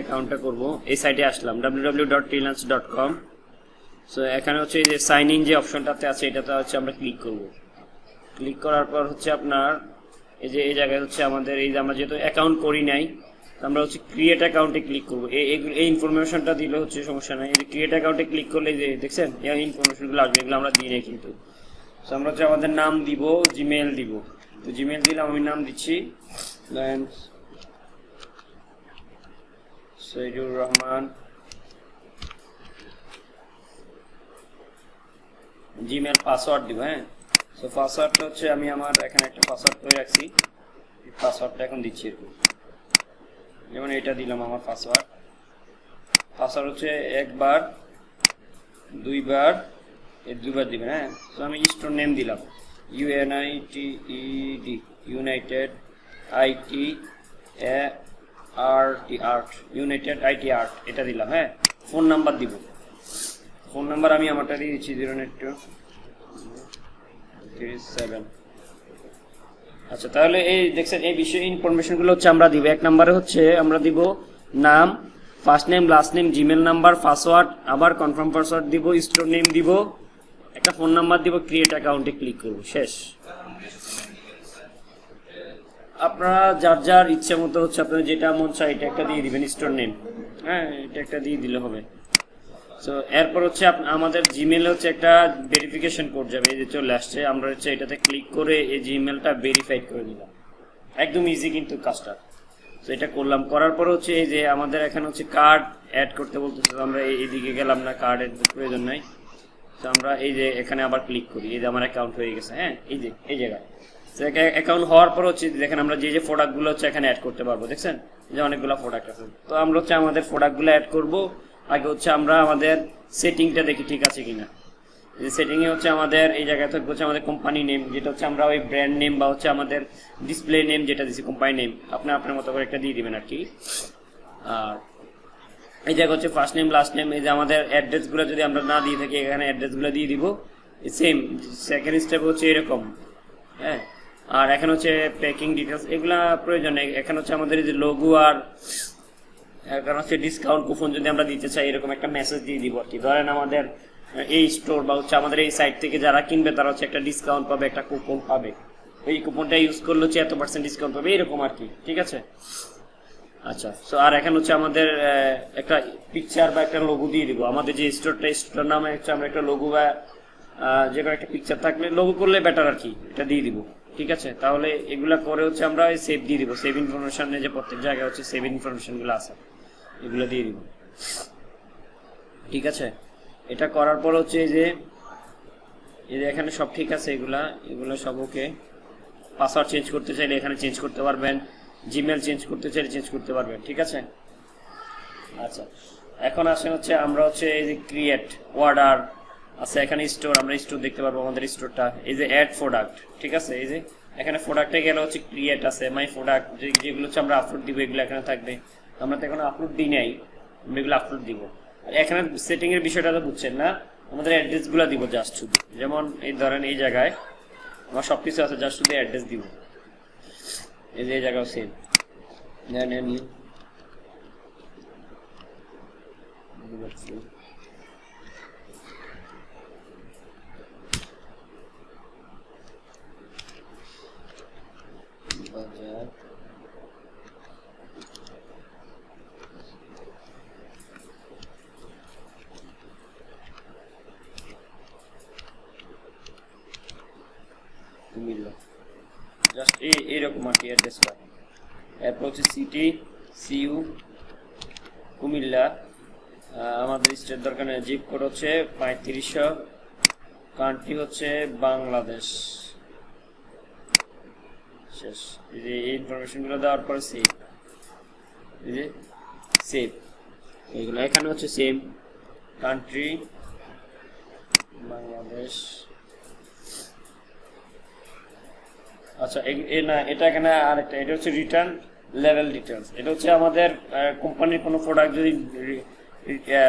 অ্যাকাউন্টটা করব এই সাইটে আসলাম www.treelance.com। সো এখানে হচ্ছে এই যে সাইন ইন যে অপশনটাতে আছে এটাতে হচ্ছে আমরা ক্লিক করব। ক্লিক করার পর হচ্ছে আপনার এই যে এই জায়গায় হচ্ছে আমাদের এই যে আমরা যেহেতু অ্যাকাউন্ট করি নাই আমরা হচ্ছে ক্রিয়েট অ্যাকাউন্টে ক্লিক করব। এই ইনফরমেশনটা দিলে হচ্ছে সমস্যা নাই। এই যে ক্রিয়েট অ্যাকাউন্টে ক্লিক করলে যে দেখছেন এই ইনফরমেশনগুলো আসবে, এগুলো আমরা দিই নাই কিন্তু। সো আমরা হচ্ছে আমাদের নাম দিব, জিমেইল দিব। তো জিমেইল দিলাম, আমি নাম দিচ্ছি সৈয়দুর রহমান। জিমেইল পাসওয়ার্ড দিব। হ্যাঁ, সো পাসওয়ার্ডটা হচ্ছে আমি আমার এখানে একটা পাসওয়ার্ড করে রাখছি, এই পাসওয়ার্ডটা এখন দিচ্ছি এরকম। যেমন এটা দিলাম আমার পাসওয়ার্ড। পাসওয়ার্ড হচ্ছে একবার, দুইবার, এই দুইবার দিবেন। হ্যাঁ, তো আমি স্টোর নেম দিলাম UNITED, United IT art, United IT art, এটা দিলাম। হ্যাঁ, ফোন নাম্বার দিব। ফোন নাম্বার আমি আমারটা দিয়ে দিচ্ছি 09237। আচ্ছা, তাহলে এই দেখছেন এই বিষয়ে ইনফরমেশনগুলো হচ্ছে আমরা দিব। এক নম্বরে হচ্ছে আমরা দিব নাম, first name, last name, Gmail number, password, আবার কনফার্ম পাসওয়ার্ড দিব, স্টোর নেম দিব, একটা ফোন নাম্বার দিব, ক্রিয়েট অ্যাকাউন্টে ক্লিক করব, শেষ। আপনারা যার যার ইচ্ছে মতো হচ্ছে আপনাদের যেটা মন চায় এটা একটা দিয়ে দিবেন, স্টোর নেম। হ্যাঁ, এটা একটা দিয়ে দিলে হবে। সো এরপর হচ্ছে আমাদের জিমেলে হচ্ছে একটা ভেরিফিকেশন কোড যাবে, এই যে চলে আসছে। আমরা হচ্ছে এটাতে ক্লিক করে এই জিমেলটা ভেরিফাইড করে দিলাম। একদম ইজি কিন্তু কাজটা। তো এটা করলাম, করার পর হচ্ছে এই যে আমাদের এখানে হচ্ছে কার্ড অ্যাড করতে বলতেছে। আমরা এইদিকে গেলাম না, কার্ড এর প্রয়োজন নাই। তো আমরা এই যে এখানে আবার ক্লিক করি, এই যে আমার অ্যাকাউন্ট হয়ে গেছে। হ্যাঁ, এই যে এই জায়গায় অ্যাকাউন্ট হওয়ার পর হচ্ছে দেখেন আমরা যে প্রোডাক্টগুলো হচ্ছে এখানে অ্যাড করতে পারবো। দেখছেন যে অনেকগুলো প্রোডাক্ট আছে। তো আমরা হচ্ছে আমাদের প্রোডাক্টগুলো অ্যাড করব। আগে হচ্ছে আমরা আমাদের সেটিংটা দেখি ঠিক আছে কিনা। সেটিং এ হচ্ছে আমাদের এই জায়গায় থাকবে হচ্ছে আমাদের কোম্পানি নেম, যেটা হচ্ছে আমরা ওই ব্র্যান্ড নেম বা হচ্ছে আমাদের ডিসপ্লে নেম যেটা দিচ্ছি কোম্পানি নেম, আপনি আপনার মতো করে একটা দিয়ে দিবেন আর কি। আর এই জায়গা হচ্ছে ফার্স্ট নেম, লাস্ট নেম। এই যে আমাদের অ্যাড্রেসগুলো যদি আমরা না দিয়ে থাকি এখানে অ্যাড্রেসগুলো দিয়ে দিব। সেম সেকেন্ড স্টেপ হচ্ছে এরকম। হ্যাঁ, আর এখানে হচ্ছে প্যাকিং ডিটেলস, এগুলা প্রয়োজন নেই। এখানে হচ্ছে আমাদের এই যে লোগো আর কারণ হচ্ছে ডিসকাউন্ট কুপন যদি আমরা দিতে চাই এরকম একটা মেসেজ দিয়ে দিব আর কি। ধরেন আমাদের এই স্টোর বা হচ্ছে আমাদের এই সাইট থেকে যারা কিনবে তারা হচ্ছে একটা ডিসকাউন্ট পাবে, একটা কুপন পাবে। এই কুপনটা ইউজ করলে হচ্ছে এত% ডিসকাউন্ট পাবে, এরকম আর কি। ঠিক আছে। আচ্ছা, সো আর এখন হচ্ছে আমাদের একটা পিকচার বা একটা লোগো দিয়ে দিব। আমাদের যে স্টোর নামে হচ্ছে আমরা একটা লোগো বা যে কোনো একটা পিকচার থাকলে লোগো করলে বেটার আর কি, এটা দিয়ে দিব। ঠিক আছে, তাহলে এগুলা করে হচ্ছে আমরা সেভ দিয়ে দিব। সেভ ইনফরমেশনে যে প্রত্যেক জায়গায় হচ্ছে সেভ ইনফরমেশনগুলো আছে এগুলো দিয়ে দিব। ঠিক আছে, এটা করার পর হচ্ছে এই যে এখানে সব ঠিক আছে, এগুলো সব ওকে। পাসওয়ার্ড চেঞ্জ করতে চাইলে এখানে চেঞ্জ করতে পারবেন, জিমেল চেঞ্জ করতে চাইলে চেঞ্জ করতে পারবেন। ঠিক আছে। আচ্ছা, এখন আসেন হচ্ছে আমরা হচ্ছে এই যে ক্রিয়েট অর্ডার আছে, এখানে স্টোর, আমরা স্টোর দেখতে পারবো আমাদের স্টোরটা। এই যে অ্যাড প্রোডাক্ট, ঠিক আছে, এই যে এখানে প্রোডাক্টে গেলে হচ্ছে ক্রিয়েট আছে, মাই প্রোডাক্ট, যেগুলো হচ্ছে আমরা আপলোড দিব এগুলো এখানে থাকবে। আমরা তো এখন আপলোড দিই নাই, আমরা এগুলো আপলোড দিব। আর এখানে সেটিং এর বিষয়টা তো বুঝছেন না, আমাদের অ্যাড্রেসগুলো দিব জাস্ট শুধু। যেমন এই ধরেন এই জায়গায় আমার সবকিছু আছে, জাস্ট শুধু অ্যাড্রেস দিব। এই যে এই জায়গাও সেম বাজার কুমিল্লা, জাস্ট এইরকম আর কি অ্যাড্রেসটা। এরপর হচ্ছে সিটি সিইউ কুমিল্লা, আমাদের স্টেট দরকার নেই। জিপ কোড হচ্ছে 3500, কান্ট্রি হচ্ছে বাংলাদেশ। শেষ। এই যে এই ইনফরমেশনগুলো দেওয়ার পর সেভ, এই যে সেভ এইগুলো এখানে হচ্ছে সেম, কান্ট্রি বাংলাদেশ। আচ্ছা, না এটা এখানে আরেকটা, এটা হচ্ছে রিটার্ন লেভেল ডিটেলস। এটা হচ্ছে আমাদের কোম্পানির কোনো প্রোডাক্ট যদি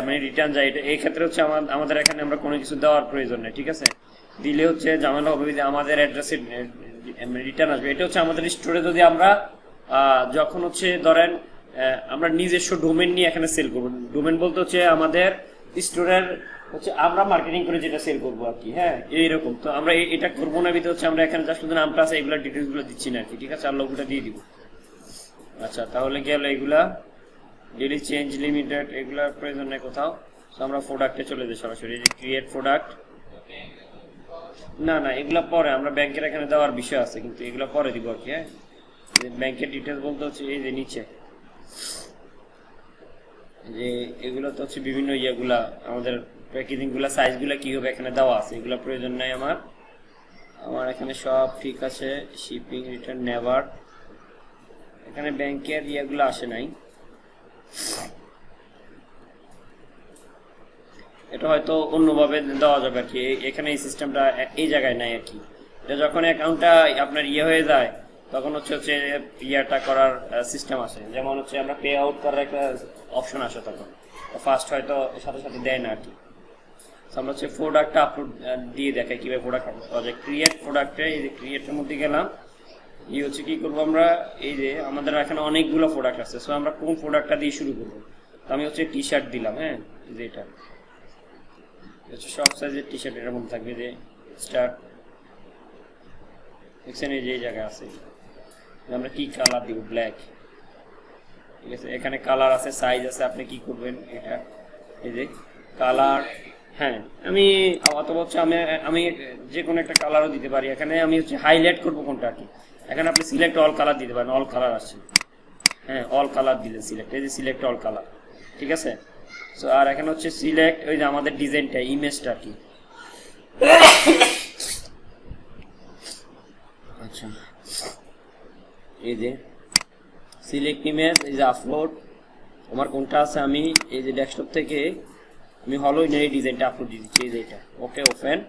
মানে রিটার্ন যায়, এটা এই ক্ষেত্রে হচ্ছে আমাদের এখানে আমরা কোনো কিছু দেওয়ার প্রয়োজন নেই। ঠিক আছে, দিলে হচ্ছে ঝামেলা হবে যে আমাদের অ্যাড্রেসে রিটার্ন আসবে। এটা হচ্ছে আমাদের স্টোরে যদি আমরা যখন হচ্ছে ধরেন আমরা নিজস্ব ডোমেন নিয়ে এখানে সেল করব। ডোমেন বলতে হচ্ছে আমাদের স্টোরের হচ্ছে আমরা মার্কেটিং করে যেটা সেল করবো আর কি। হ্যাঁ, এইরকম। তো আমরা এটা করবো না, ভিতরে হচ্ছে আমরা এখানে জাস্ট শুধু নামটা আছে, এগুলো ডিটেলস গুলো দিচ্ছি না আর কি। ঠিক আছে, আর লোগোটা দিয়ে দিব। আচ্ছা, তাহলে গেল এগুলা। ডেইলি চেঞ্জ লিমিটেড এগুলার প্রয়োজন নেই কোথাও। তো আমরা প্রোডাক্টে চলে যাই সরাসরি, ক্রিয়েট প্রোডাক্ট। না, এগুলা পরে, আমরা ব্যাংকের এখানে দেওয়ার বিষয় আছে, কিন্তু এগুলা পরে দিব আর কি। হ্যাঁ, ব্যাংকের ডিটেলস বলতে হচ্ছে এই যে নিচে যে এগুলো তো হচ্ছে বিভিন্ন ইয়েগুলা, আমাদের প্যাকেজিং গুলা, সাইজ গুলা কি হবে এখানে দেওয়া আছে। এগুলা প্রয়োজন নাই আমার এখানে সব ঠিক আছে। শিপিং, রিটার্ন, নেভার, এখানে ব্যাংকের ইয়েগুলো আসে নাই। এটা হয়তো অন্যভাবে দেওয়া যাবে আর কি। এখানে এই সিস্টেমটা এই জায়গায় নাই আর কি। এটা যখন অ্যাকাউন্টটা আপনার ইয়ে হয়ে যায় তখন হচ্ছে ইয়াটা করার সিস্টেম আসে। যেমন হচ্ছে আমরা পে আউট করার একটা অপশন আসে, তখন ফার্স্ট হয়তো সাথে সাথে দেয় না আর কি। আমরা হচ্ছে প্রোডাক্টটা আপলোড দিয়ে দেখাই কিভাবে প্রোডাক্ট আপলোড করা যায়। ক্রিয়েট প্রোডাক্টে, এই যে ক্রিয়েটের মধ্যে গেলাম। হচ্ছে কি করবো আমরা, এই যে আমাদের এখানে অনেকগুলো প্রোডাক্ট আছে। সো আমরা কোন প্রোডাক্টটা দিয়ে শুরু করবো? তো আমি হচ্ছে টি শার্ট দিলাম। হ্যাঁ, এই যে এটা হচ্ছে সব সাইজের টি শার্ট, এর মধ্যে থাকবে যে স্টার্ট। দেখছেন এই যে এই জায়গায় আছে, আমরা কি কালার দিব? ব্ল্যাক। ঠিক আছে, এখানে কালার আছে, সাইজ আছে। আপনি কি করবেন? এটা এই যে কালার। হ্যাঁ, আমি অথবা হচ্ছে আমি যে কোনো একটা কালারও দিতে পারি। এখানে আমি হচ্ছে হাইলাইট করবো কোনটা আর কি। এখানে আপনি সিলেক্ট অল কালার দিতে পারেন, অল কালার আছে। হ্যাঁ, অল কালার দিলেন সিলেক্ট, এই যে সিলেক্ট অল কালার। ঠিক আছে। সো আর এখানে হচ্ছে সিলেক্ট ওই যে আমাদের ডিজাইনটা, ইমেজটা আর কি। আচ্ছা, এই যে সিলেক্ট ইমেজ, এই যে আপলোড। আমার কোনটা আছে, আমি এই যে ডেস্কটপ থেকে আমি হলো এই ডিজাইনটা আপলোড দিয়ে দিচ্ছি, এই যে এটা। ওকে, ওপেন,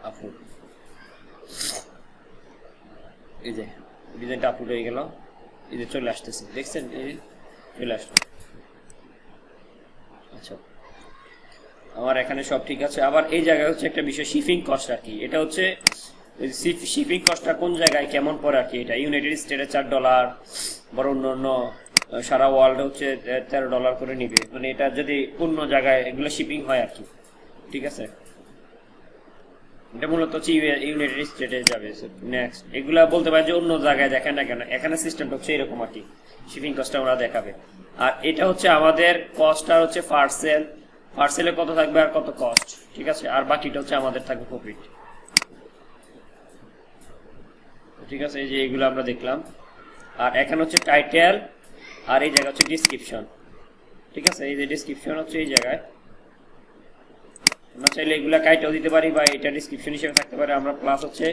আপলোড। এই যে ডিজাইনটা আপলোড হয়ে গেল, এই যে চলে আসতেছে, দেখছেন? এই চলে আসলো। আচ্ছা, আমার এখানে সব ঠিক আছে। আবার এই জায়গায় হচ্ছে একটা বিষয়, শিপিং কস্ট আর কি। এটা হচ্ছে শিপিং কস্টটা কোন জায়গায় কেমন পড়ে আর কি। এটা ইউনাইটেড স্টেটে $4, বড় অন্য সারা ওয়ার্ল্ড হচ্ছে $13 করে নিবে। মানে এটা যদি অন্য জায়গায় এগুলো শিপিং হয় আর কি। ঠিক আছে, এটা মূলত হচ্ছে ইউনাইটেড স্টেটে যাবে। নেক্সট, এগুলা বলতে পারে যে অন্য জায়গায় দেখেন না কেন, এখানে সিস্টেমটা হচ্ছে এরকম আর কি। শিপিং কস্টটা ওরা দেখাবে। আর এটা হচ্ছে আমাদের কস্ট, আর হচ্ছে পার্সেলে কত থাকবে আর কত কস্ট। ঠিক আছে, আর বাকিটা হচ্ছে আমাদের থাকবে প্রফিট। ঠিক আছে, এই যে এগুলো আমরা দেখলাম। আর এখানে হচ্ছে টাইটেল, আর এই জায়গা হচ্ছে ডিসক্রিপশন। ঠিক আছে, এই যে ডিসক্রিপশন হচ্ছে এই জায়গায়। আমরা চাইলে এগুলা কাইটাও দিতে পারি বা এটা ডিসক্রিপশন হিসেবে থাকতে পারে। আমরা প্লাস হচ্ছে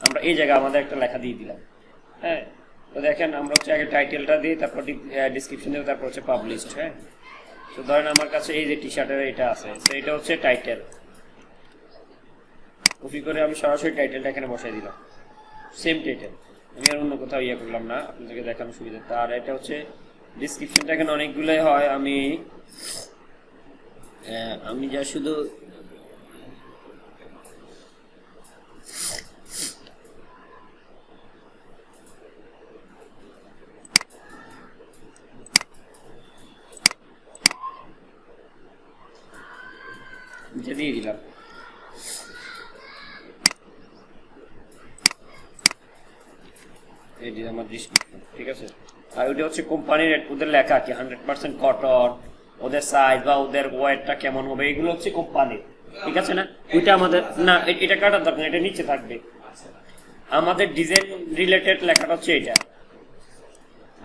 আমরা এই জায়গায় আমাদের একটা লেখা দিয়ে দিলাম। হ্যাঁ, তো দেখেন আমরা হচ্ছে আগে টাইটেলটা দিই, তারপর ডিসক্রিপশন দেবো, তারপর হচ্ছে পাবলিশড। হ্যাঁ, তো ধরেন আমার কাছে এই যে টি শার্টের এটা আছে, তো এটা হচ্ছে টাইটেল। কপি করে আমি সরাসরি টাইটেলটা এখানে বসাই দিলাম, সেম টাইটেল। আমি আর অন্য কোথাও ইয়ে করলাম না, আপনাদেরকে দেখানোর সুবিধা। আর এটা হচ্ছে ডিসক্রিপশনটা এখানে অনেকগুলোই হয়। আমি যা শুধু দিয়ে দিলাম। এই যে আমার ডিসক্রিপশন। ঠিক আছে, আর ওইটা হচ্ছে কোম্পানির ওদের লেখা কি 100% কটন, ওদের সাইজ বা ওদের ওয়েটটা কেমন হবে, এগুলো হচ্ছে কোম্পানির। ঠিক আছে না, ওইটা আমাদের না, এটা কাটার দরকার, এটা নিচে থাকবে। আমাদের ডিজাইন রিলেটেড লেখাটা হচ্ছে এটা,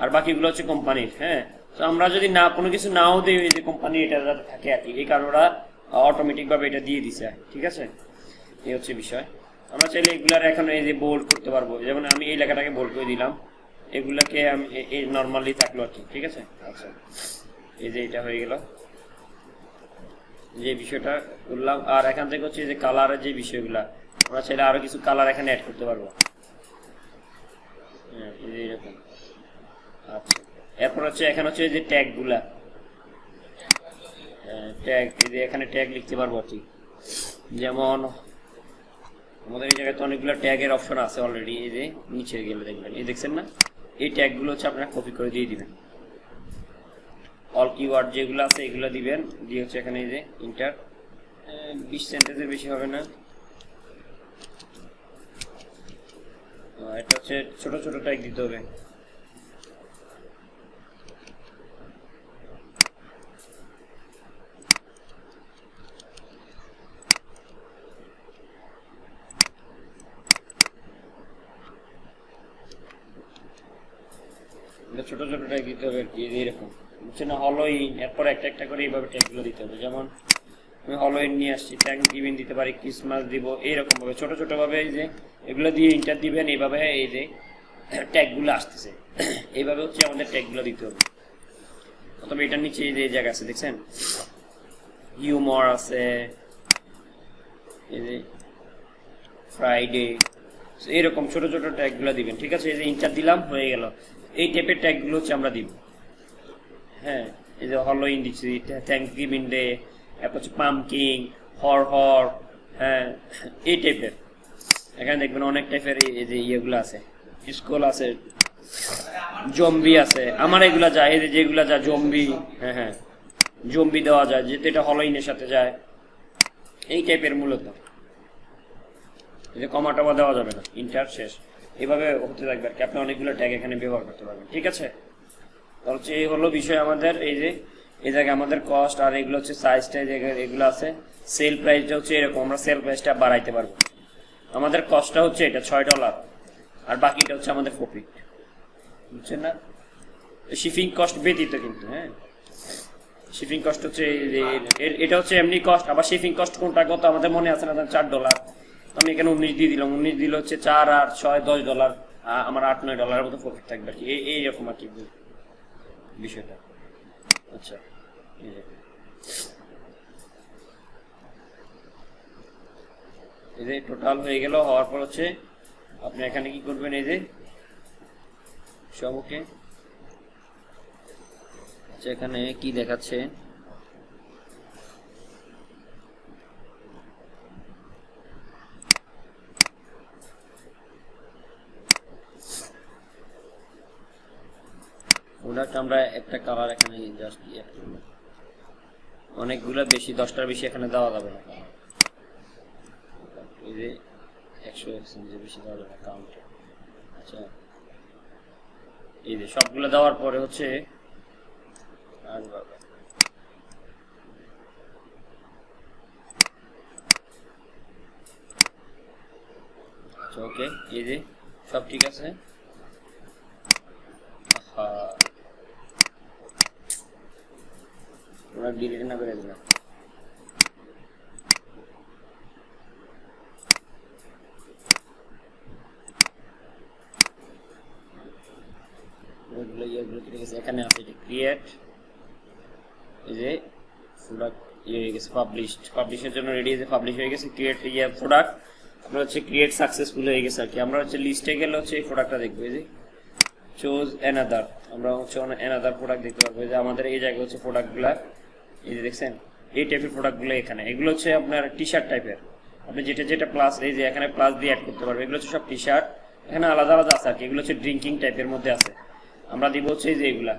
আর বাকিগুলো হচ্ছে কোম্পানির। হ্যাঁ, তো আমরা যদি না কোনো কিছু নাও দিই, এই যে কোম্পানি এটা যাতে থাকে আর কি, এই কারণে ওরা অটোমেটিক ভাবে এটা দিয়ে দিছে। ঠিক আছে, এই হচ্ছে বিষয়। আমরা চাইলে এগুলার এখন এই যে বোল্ড করতে পারবো, যেমন আমি এই লেখাটাকে বোল্ড করে দিলাম, এগুলাকে আমি এই নর্মালি থাকলো আর কি। ঠিক আছে, আচ্ছা, এই যে এটা হয়ে গেল, যে বিষয়টা করলাম। আর এখান থেকে হচ্ছে যে কালারের যে বিষয়গুলা, আমরা চাইলে আরো কিছু কালার এখানে অ্যাড করতে পারবো। হ্যাঁ, এই যে এরকম। আচ্ছা, এরপর হচ্ছে এখানে হচ্ছে যে ট্যাগ গুলা, ট্যাগ, এই যে এখানে ট্যাগ লিখতে পারবো আর কি। যেমন আমাদের এই জায়গায় তো অনেকগুলো ট্যাগের অপশন আছে অলরেডি। এই যে নিচে গেলে দেখবেন, এই দেখছেন না, এই ট্যাগগুলো হচ্ছে আপনারা কপি করে দিয়ে দিবেন। অল কিওয়ার্ড যেগুলো আছে এগুলো দিবেন, দিয়ে হচ্ছে এখানে এই যে ইন্টার, 20 সেন্টেন্সের বেশি হবে না। এটা হচ্ছে ছোট ছোট ট্যাগ দিতে হবে। ছোট ছোট ট্যাগ দিতে হবে আর কি, এইরকম বুঝছে না, হলোইন, এরপর একটা একটা করে এইভাবে ট্যাগগুলো দিতে হবে। যেমন আমি হলোইন নিয়ে আসছি, থ্যাংক গিভিং দিতে পারি, ক্রিসমাস দিব, এইরকম ভাবে ছোট ছোট ভাবে এই যে এগুলো দিয়ে ইন্টার দিবেন, এইভাবে এই যে ট্যাগগুলো আসতেছে, এইভাবে হচ্ছে আমাদের ট্যাগগুলো দিতে হবে। তবে এটার নিচে এই যে জায়গা আছে দেখছেন, হিউমর আছে, এই যে ফ্রাইডে, এইরকম ছোট ছোট ট্যাগগুলো দিবেন। ঠিক আছে, এই যে ইন্টার দিলাম, হয়ে গেল। এই টাইপের ট্যাগগুলো হচ্ছে আমরা দিব। হ্যাঁ, এই যে হলোইন দিচ্ছি, থ্যাংক গিভিং ডে, এরপর হচ্ছে পামকিং, হর, হ্যাঁ এই টাইপের। এখানে দেখবেন অনেক টাইপের এই যে ইয়েগুলো আছে, স্কুল আছে, জম্বি আছে, আমার এগুলা যায়, এই যে যেগুলা যায় জম্বি, হ্যাঁ জম্বি দেওয়া যায়, যেহেতু এটা হলোইনের সাথে যায়, এই টাইপের মূলত। এই যে কমা টমা দেওয়া যাবে না, ইন্টার শেষ, এইভাবে হতে থাকবে আর কি। আপনি অনেকগুলো ট্যাগ এখানে ব্যবহার করতে পারবেন। ঠিক আছে, তাহলে হচ্ছে এই হলো বিষয় আমাদের। এই যে এই জায়গায় আমাদের কস্ট, আর এগুলো হচ্ছে সাইজটা, এগুলো আছে। সেল প্রাইসটা হচ্ছে এরকম, আমরা সেল প্রাইসটা বাড়াইতে পারবো। আমাদের কস্টটা হচ্ছে এটা $6, আর বাকিটা হচ্ছে আমাদের প্রফিট, বুঝছেন না? শিপিং কস্ট ব্যতীত কিন্তু, হ্যাঁ শিপিং কস্ট হচ্ছে এটা হচ্ছে এমনি কস্ট, আবার শিপিং কস্ট কোনটা কত আমাদের মনে আছে না, $4। আমি এখানে 19 দিয়ে দিলাম, 19 দিলে হচ্ছে 4 আর 6 $10, আমার $8-9 মতো প্রফিট থাকবে আর কি, এইরকম আর কি বিষয়টা। আচ্ছা, এই যে টোটাল হয়ে গেল। হওয়ার পর হচ্ছে আপনি এখানে কি করবেন, এই যে সবকে, আচ্ছা এখানে কি দেখাচ্ছে, প্রোডাক্ট আমরা একটা কালার এখানে জাস্ট অ্যাড করব, অনেকগুলো বেশি, 10টার বেশি এখানে দেওয়া যাবে না। এই যে 100 বেশি দেওয়া যাবে না কাউন্টে। আচ্ছা, এই যে সবগুলো দেওয়ার পরে হচ্ছে আচ্ছা ওকে, এই যে সব ঠিক আছে। ওরা ডিলিট না করে দিলাম, এখানে আছে ক্রিয়েট, এই যে প্রোডাক্ট ইয়ে হয়ে গেছে, পাবলিশের জন্য রেডি হয়েছে, পাবলিশ হয়ে গেছে। ক্রিয়েট ইয়ে প্রোডাক্ট আমরা হচ্ছে ক্রিয়েট সাকসেসফুল হয়ে গেছে আর কি। আমরা হচ্ছে লিস্টে গেলে হচ্ছে এই প্রোডাক্টটা দেখবো, এই যে চুজ অ্যানাদার, আমরা হচ্ছে অ্যানাদার প্রোডাক্ট দেখতে পারবো। যে আমাদের এই জায়গায় হচ্ছে প্রোডাক্টগুলা, এই যে দেখছেন এই টাইপের প্রোডাক্টগুলো এখানে, এগুলো হচ্ছে আপনার টি শার্ট টাইপের। আপনি যেটা যেটা প্লাস, এই যে এখানে প্লাস দিয়ে অ্যাড করতে পারবেন। এগুলো হচ্ছে সব টি শার্ট, এখানে আলাদা আলাদা আছে আর কি। এগুলো হচ্ছে ড্রিঙ্কিং টাইপের মধ্যে আছে, আমরা দিব হচ্ছে এই যে এগুলা।